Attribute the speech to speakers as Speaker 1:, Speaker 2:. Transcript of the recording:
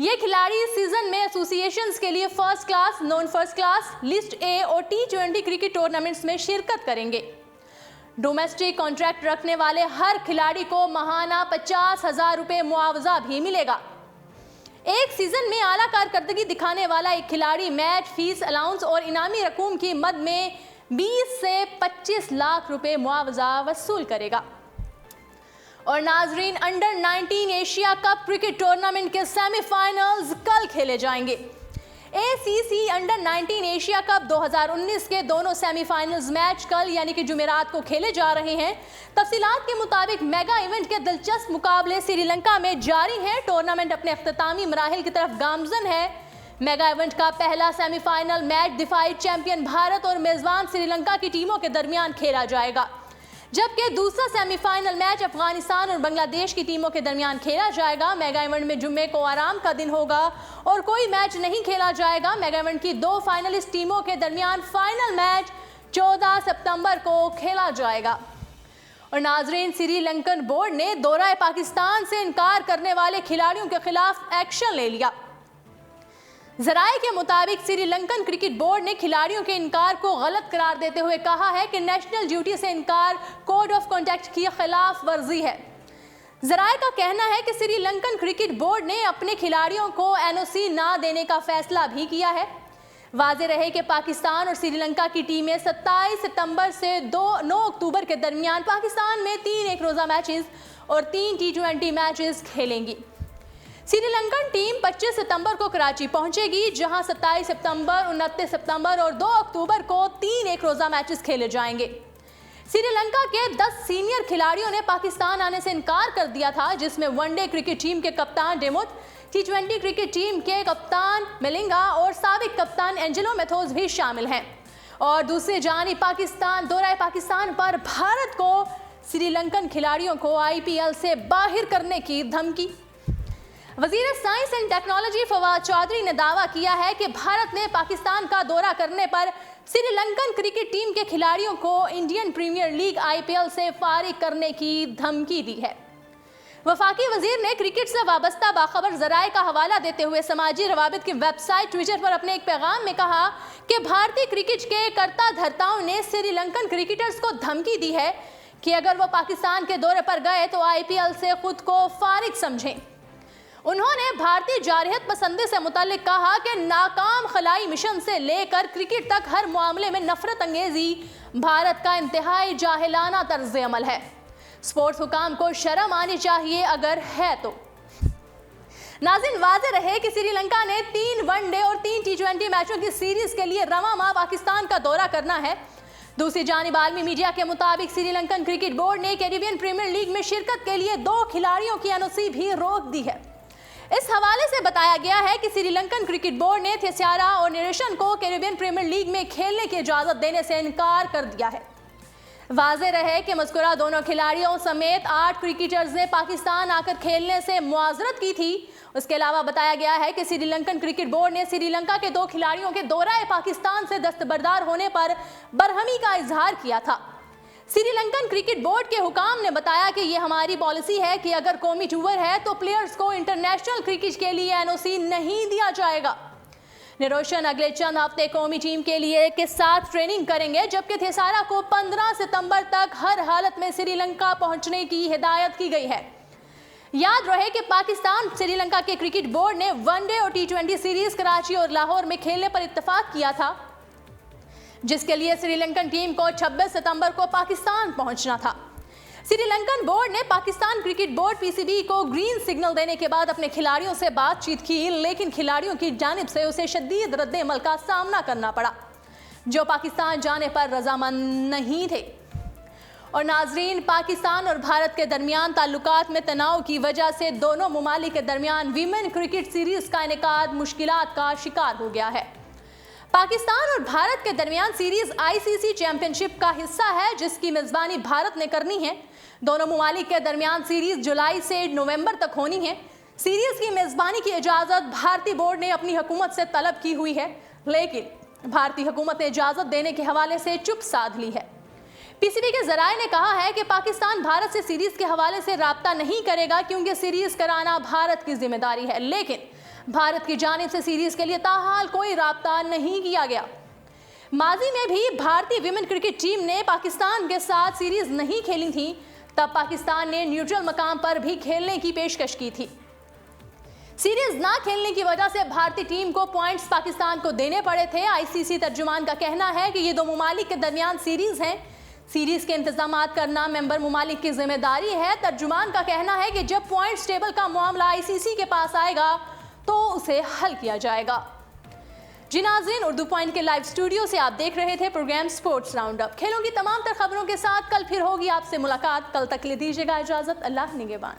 Speaker 1: یہ کھلاڑی سیزن میں ایسوسی ایشنز کے لیے first class, non first class, list A اور T20 کرکٹ ٹورنامنٹس میں شرکت کریں گے۔ ڈومیسٹک کانٹریکٹ رکھنے والے ہر کھلاڑی کو ماہانہ 50,000 روپے معاوضہ بھی ملے گا۔ ایک سیزن میں اعلیٰ کارکردگی دکھانے والا ایک کھلاڑی میچ فیس، الاؤنس اور انعامی رقوم کی مد میں 20 سے 25 لاکھ روپے معاوضہ وصول کرے گا۔ اور ناظرین، under 19 Asia cup cricket tournament کے سیمی فائنلز کل کھیلے جائیں گے۔ ACC انڈر 19 ایشیا کپ 2019 کے دونوں سیمی فائنلز میچ کل یعنی کہ جمعرات کو کھیلے جا رہے ہیں۔ تفصیلات کے مطابق میگا ایونٹ کے دلچسپ مقابلے سری لنکا میں جاری ہیں۔ ٹورنامنٹ اپنے اختتامی مراحل کی طرف گامزن ہے۔ میگا ایونٹ کا پہلا سیمی فائنل میچ دفاعی چیمپئن بھارت اور میزبان سری لنکا کی ٹیموں کے درمیان کھیلا جائے گا، جبکہ دوسرا سیمی فائنل میچ افغانستان اور بنگلہ دیش کی ٹیموں کے درمیان کھیلا جائے گا۔ میگا ایونٹ میں جمعے کو آرام کا دن ہوگا اور کوئی میچ نہیں کھیلا جائے گا۔ میگا ایونٹ کی 2 فائنلسٹ ٹیموں کے درمیان فائنل میچ 14 ستمبر کو کھیلا جائے گا۔ اور ناظرین، سری لنکن بورڈ نے دورہ پاکستان سے انکار کرنے والے کھلاڑیوں کے خلاف ایکشن لے لیا۔ ذرائع کے مطابق سری لنکن کرکٹ بورڈ نے کھلاڑیوں کے انکار کو غلط قرار دیتے ہوئے کہا ہے کہ نیشنل ڈیوٹی سے انکار کوڈ آف کنڈکٹ کی خلاف ورزی ہے۔ ذرائع کا کہنا ہے کہ سری لنکن کرکٹ بورڈ نے اپنے کھلاڑیوں کو NOC نہ دینے کا فیصلہ بھی کیا ہے۔ واضح رہے کہ پاکستان اور سری لنکا کی ٹیمیں 27 ستمبر سے 9 اکتوبر کے درمیان پاکستان میں 3 ایک روزہ میچز اور 3 T20 میچز کھیلیں گی۔ سری لنکن ٹیم 25 ستمبر کو کراچی پہنچے گی، جہاں 27 ستمبر، 29 ستمبر اور 2 اکتوبر کو 3 ایک روزہ میچز کھیلے جائیں گے۔ سری لنکا کے 10 سینئر کھلاڑیوں نے پاکستان آنے سے انکار کر دیا تھا، جس میں ون ڈے کرکٹ ٹیم کے کپتان ڈیموت، T20 کرکٹ ٹیم کے کپتان ملنگا اور سابق کپتان اینجلو میتھوز بھی شامل ہیں۔ اور دوسری جانب دورہ پاکستان پر بھارت کو سری لنکن کھلاڑیوں کو IPL سے باہر کرنے کی دھمکی۔ وزیر science and technology Fawad Chaudhry نے دعویٰ کیا ہے کہ بھارت نے پاکستان کا دورہ کرنے پر سری لنکن کرکٹ ٹیم کے کھلاڑیوں کو انڈین پریمیئر لیگ IPL سے فارغ کرنے کی دھمکی دی ہے۔ وفاقی وزیر نے کرکٹ سے وابستہ باخبر ذرائع کا حوالہ دیتے ہوئے سماجی روابط کی ویب سائٹ ٹویٹر پر اپنے ایک پیغام میں کہا کہ بھارتی کرکٹ کے کرتا دھرتاؤں نے سری لنکن کرکٹرز کو دھمکی دی ہے کہ اگر وہ پاکستان کے دورے پر گئے تو IPL سے خود کو فارغ سمجھیں۔ انہوں نے بھارتی جارحیت پسندی سے متعلق کہا کہ ناکام خلائی مشن سے لے کر کرکٹ تک ہر معاملے میں نفرت انگیزی بھارت کا انتہائی جاہلانہ طرز عمل ہے۔ سپورٹس حکام کو شرم آنی چاہیے اگر ہے تو۔ ناظرین، واضح رہے کہ سری لنکا نے 3 ون ڈے اور 3 T20 میچوں کی سیریز کے لیے رواں ماہ پاکستان کا دورہ کرنا ہے۔ دوسری جانب عالمی میڈیا کے مطابق سری لنکن کرکٹ بورڈ نے کیریبین پریمیئر لیگ میں شرکت کے لیے 2 کھلاڑیوں کی NOC بھی روک دی ہے۔ اس حوالے سے بتایا گیا ہے کہ سری لنکن کرکٹ بورڈ نے تھیسیارا اور نیریشن کو کیریبین پریمیئر لیگ میں کھیلنے کی اجازت دینے سے انکار کر دیا ہے۔ واضح رہے کہ مذکورہ دونوں کھلاڑیوں سمیت 8 کرکٹرز نے پاکستان آ کر کھیلنے سے معذرت کی تھی۔ اس کے علاوہ بتایا گیا ہے کہ سری لنکن کرکٹ بورڈ نے سری لنکا کے 2 کھلاڑیوں کے دورہ پاکستان سے دستبردار ہونے پر برہمی کا اظہار کیا تھا۔ سری لنکن کرکٹ بورڈ کے حکام نے بتایا کہ یہ ہماری پالیسی ہے کہ اگر قومی ٹور ہے تو پلیئرز کو انٹرنیشنل کرکٹ کے لیے NOC نہیں دیا جائے گا۔ نیروشن اگلے چند ہفتے قومی ٹیم کے لیے کے ساتھ ٹریننگ کریں گے، جبکہ تھیسارا کو 15 ستمبر تک ہر حالت میں سری لنکا پہنچنے کی ہدایت کی گئی ہے۔ یاد رہے کہ پاکستان سری لنکا کے کرکٹ بورڈ نے ون ڈے اور T20 سیریز کراچی اور لاہور میں کھیلنے پر اتفاق کیا تھا، جس کے لیے سری لنکن ٹیم کو 26 ستمبر کو پاکستان پہنچنا تھا۔ سری لنکن بورڈ نے پاکستان کرکٹ بورڈ PCB کو گرین سگنل دینے کے بعد اپنے کھلاڑیوں سے بات چیت کی، لیکن کھلاڑیوں کی جانب سے اسے شدید رد عمل کا سامنا کرنا پڑا، جو پاکستان جانے پر رضامند نہیں تھے۔ اور ناظرین، پاکستان اور بھارت کے درمیان تعلقات میں تناؤ کی وجہ سے دونوں ممالک کے درمیان ویمن کرکٹ سیریز کا انعقاد مشکلات کا شکار ہو گیا ہے۔ پاکستان اور بھارت کے درمیان سیریز ICC چیمپئن شپ کا حصہ ہے، جس کی میزبانی بھارت نے کرنی ہے۔ دونوں ممالک کے درمیان سیریز جولائی سے نومبر تک ہونی ہے۔ سیریز کی میزبانی کی اجازت بھارتی بورڈ نے اپنی حکومت سے طلب کی ہوئی ہے، لیکن بھارتی حکومت نے اجازت دینے کے حوالے سے چپ سادھ لی ہے۔ PCB کے ذرائع نے کہا ہے کہ پاکستان بھارت سے سیریز کے حوالے سے رابطہ نہیں کرے گا، کیونکہ سیریز کرانا بھارت کی ذمہ داری ہے، لیکن بھارت کی جانب سے سیریز کے لیے تاحال کوئی رابطہ نہیں کیا گیا۔ ماضی میں بھی بھارتی ویمن کرکٹ ٹیم نے پاکستان کے ساتھ سیریز نہیں کھیلی تھی، تب پاکستان نے نیوٹرل مقام پر بھی کھیلنے کی پیشکش کی تھی۔ سیریز نہ کھیلنے کی وجہ سے بھارتی ٹیم کو پوائنٹس پاکستان کو دینے پڑے تھے۔ آئی سی سی ترجمان کا کہنا ہے کہ یہ دو ممالک کے درمیان سیریز ہے، سیریز کے انتظامات کرنا ممبر ممالک کی ذمہ داری ہے۔ ترجمان کا کہنا ہے کہ جب پوائنٹس ٹیبل کا معاملہ آئی سی سی کے پاس آئے گا تو اسے حل کیا جائے گا۔ جی ناظرین، اردو پوائنٹ کے لائیو اسٹوڈیو سے آپ دیکھ رہے تھے پروگرام سپورٹس راؤنڈ اپ۔ کھیلوں کی تمام تر خبروں کے ساتھ کل پھر ہوگی آپ سے ملاقات۔ کل تک کے لیے دیجیے گا اجازت۔ اللہ نگہبان۔